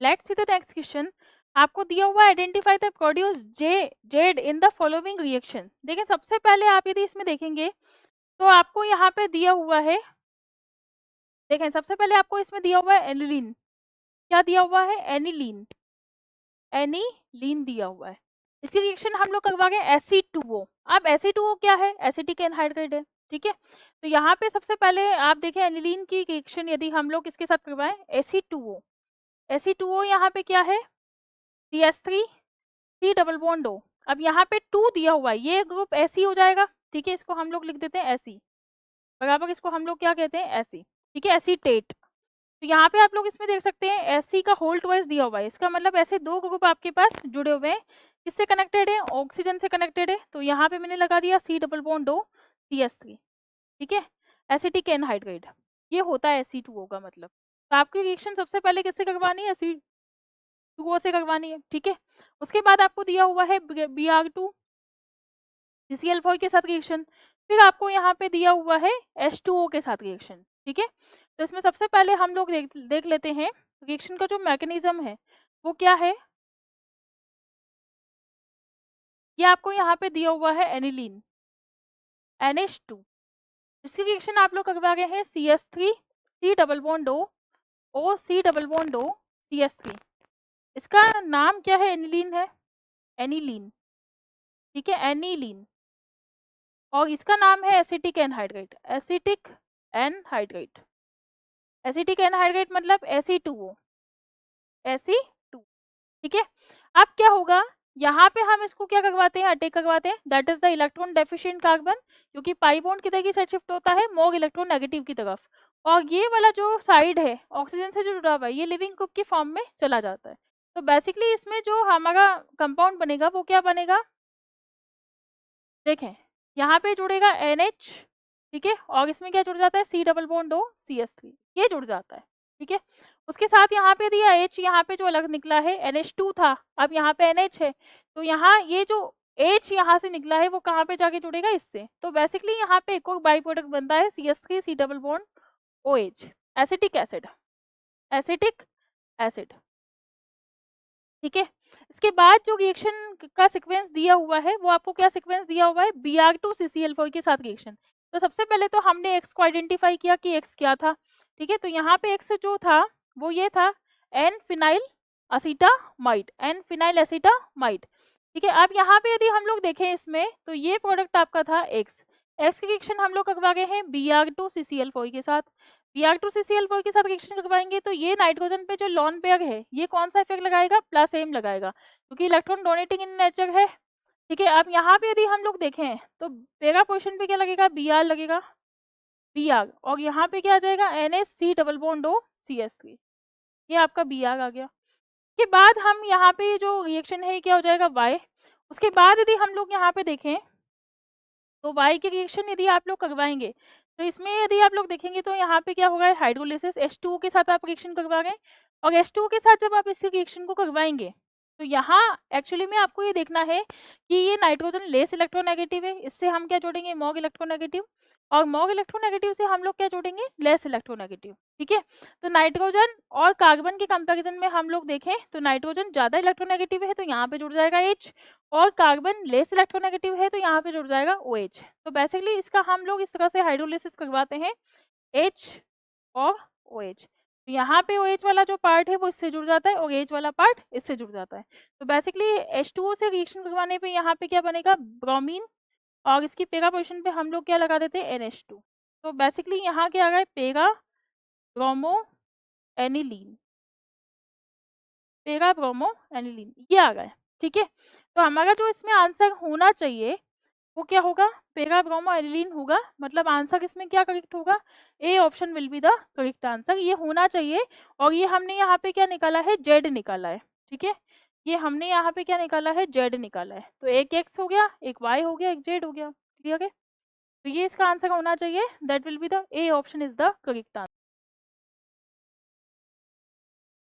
Let's see the next question. आपको दिया हुआ identify the produce Z in the following reaction. देखें सबसे पहले आप यदि इसमें देखेंगे तो आपको यहाँ पे दिया हुआ है, देखें सबसे पहले आपको इसमें दिया हुआ है एनिलीन। क्या दिया हुआ है? एनिलीन। एनिलीन दिया हुआ है। इसकी रिएक्शन हम लोग करवा गए Ac2O। अब Ac2O क्या है? एसिटिक एनहाइड्राइड है। ठीक है, तो यहाँ पे सबसे पहले आप देखें एनिलीन की रिएक्शन यदि हम लोग किसके साथ करवाएं, Ac2O। Ac2O यहाँ पे क्या है? CH3 C double bond O। अब यहाँ पे 2 दिया हुआ है, ये ग्रुप Ac हो जाएगा। ठीक है, इसको हम लोग लिख देते हैं Ac, बराबर इसको हम लोग क्या कहते हैं? Ac। ठीक है, एसीटेट। तो यहाँ पे आप लोग इसमें देख सकते हैं Ac का होल ट्वाइस दिया हुआ है, इसका मतलब ऐसे दो ग्रुप आपके पास जुड़े हुए हैं। किससे कनेक्टेड है? ऑक्सीजन से कनेक्टेड है। तो यहाँ पे मैंने लगा दिया C double bond O CH3। ठीक है, एसिटिक एनहाइड्राइड, ये होता है Ac2O का मतलब। तो आपकी रिएक्शन सबसे पहले किससे करवानी है? Ac2O से करवानी है। ठीक है, उसके बाद आपको दिया हुआ है Br2 CCl4 के साथ रिएक्शन। फिर आपको यहाँ पे दिया हुआ है H2O के साथ रिएक्शन। ठीक है, तो इसमें सबसे पहले हम लोग देख लेते हैं रिएक्शन का जो मैकेनिज्म है वो क्या है। ये आपको यहाँ पे दिया हुआ है एनिलीन NH2। इसकी रिएक्शन आप लोग करवा गए हैं CH3 C double bond O O C double bond O CH3। इसका नाम क्या है? एनिलीन है, एनिलीन। ठीक है, एनिलीन। और इसका नाम है acetic anhydride, acetic anhydride. Acetic anhydride मतलब Ac2O, Ac2। ठीक है, अब क्या होगा, यहाँ पे हम इसको क्या करवाते हैं? अटैक करवाते हैं, that is the electron deficient carbon, क्योंकि पाई बॉन्ड किधर की साइड शिफ्ट होता है? मोर इलेक्ट्रॉन नेगेटिव की तरफ। और ये वाला जो साइड है ऑक्सीजन से जो जुड़ा हुआ है ये लिविंग ग्रुप की फॉर्म में चला जाता है। तो बेसिकली इसमें जो हमारा कंपाउंड बनेगा वो क्या बनेगा? देखें यहाँ पे जुड़ेगा NH। ठीक है, और इसमें क्या जुड़ जाता है? C double bond O CH3, ये जुड़ जाता है। ठीक है, उसके साथ यहाँ पे दिया H, यहाँ पे जो अलग निकला है NH2 था, अब यहाँ पे NH है। तो यहाँ ये जो H यहाँ से निकला है वो कहाँ पे जाके जुड़ेगा? इससे। तो बेसिकली यहाँ पे एक और बाई प्रोडक्ट बनता है CH3 C double bond OH, acetic acid, acetic acid. ठीक है, इसके बाद जो रिएक्शन का सीक्वेंस दिया हुआ है वो आपको क्या सीक्वेंस दिया हुआ है? Br2 CCl4 के साथ रिएक्शन। तो सबसे पहले तो हमने एक्स को आइडेंटिफाई किया कि एक्स क्या था। ठीक है, तो यहाँ पे एक्स जो था वो ये था एन फिनाइल असीटामाइड, एन फिनाइल एसीटामाइड। ठीक है, अब यहाँ पे यदि हम लोग देखें इसमें तो ये प्रोडक्ट आपका था एक्स। एक्स की रिएक्शन हम लोग करवा गए हैं Br2 CCl4 के साथ। Br2 CCl4 के साथ रिएक्शन करवाएंगे तो ये नाइट्रोजन पे जो लॉन पेयर है ये कौन सा इफेक्ट लगाएगा? प्लस एम लगाएगा, क्योंकि इलेक्ट्रॉन डोनेटिंग इन नेचर है। ठीक है, अब यहाँ पे यदि हम लोग देखें तो पेरा पोजिशन पे क्या लगेगा? Br लगेगा, Br। और यहाँ पे क्या आ जाएगा? NH double bond O CH3, ये आपका Br आ गया। उसके बाद हम यहाँ पे जो रिएक्शन है क्या हो जाएगा? Y। उसके बाद यदि हम लोग यहाँ पे देखें तो Y की रिएक्शन यदि आप लोग करवाएंगे तो इसमें यदि आप लोग देखेंगे तो यहाँ पे क्या होगा? हाइड्रोलिसिस H2O के साथ आप रिएक्शन करवा रहे हैं, और H2O के साथ जब आप इसी रिएक्शन को करवाएंगे तो यहाँ एक्चुअली में आपको ये देखना है कि ये नाइट्रोजन लेस इलेक्ट्रोनेगेटिव है, इससे हम क्या जोड़ेंगे? More electronegative. और मोर इलेक्ट्रोनेगेटिव से हम लोग क्या जोड़ेंगे? Less electronegative. ठीक है, तो नाइट्रोजन और कार्बन के कंपैरिजन में हम लोग देखें तो नाइट्रोजन ज़्यादा इलेक्ट्रोनेगेटिव है तो यहाँ पे जुड़ जाएगा H, और कार्बन लेस इलेक्ट्रोनेगेटिव है तो यहाँ पे जुड़ जाएगा OH। तो बेसिकली इसका हम लोग इस तरह से हाइड्रोलिसिस करवाते हैं H और OH। तो यहाँ पे OH वाला जो पार्ट है वो इससे जुड़ जाता है और H वाला पार्ट इससे जुड़ जाता है। तो बेसिकली H2O से रिएक्शन करवाने पे यहाँ पे क्या बनेगा? ब्रोमीन, और इसकी पेरा पोजिशन पे हम लोग क्या लगा देते हैं? NH2। तो बेसिकली यहाँ क्या आ गया? पेरा ब्रोमो एनिलीन, पेरा ब्रोमो एनिलीन, ये आ गया। ठीक है, तो हमारा जो इसमें आंसर होना चाहिए वो क्या होगा? पेरा ब्रोमो एनिलीन होगा। मतलब आंसर इसमें क्या करेक्ट होगा? A option will be the correct answer, ये होना चाहिए। और ये हमने यहाँ पे क्या निकाला है? जेड निकाला है। ठीक है, ये हमने यहाँ पे क्या निकाला है? जेड निकाला है। तो एक एक्स हो गया, एक वाई हो गया, एक जेड हो गया। क्लियर है? तो ये इसका आंसर होना चाहिए, that will be the A option is the correct answer.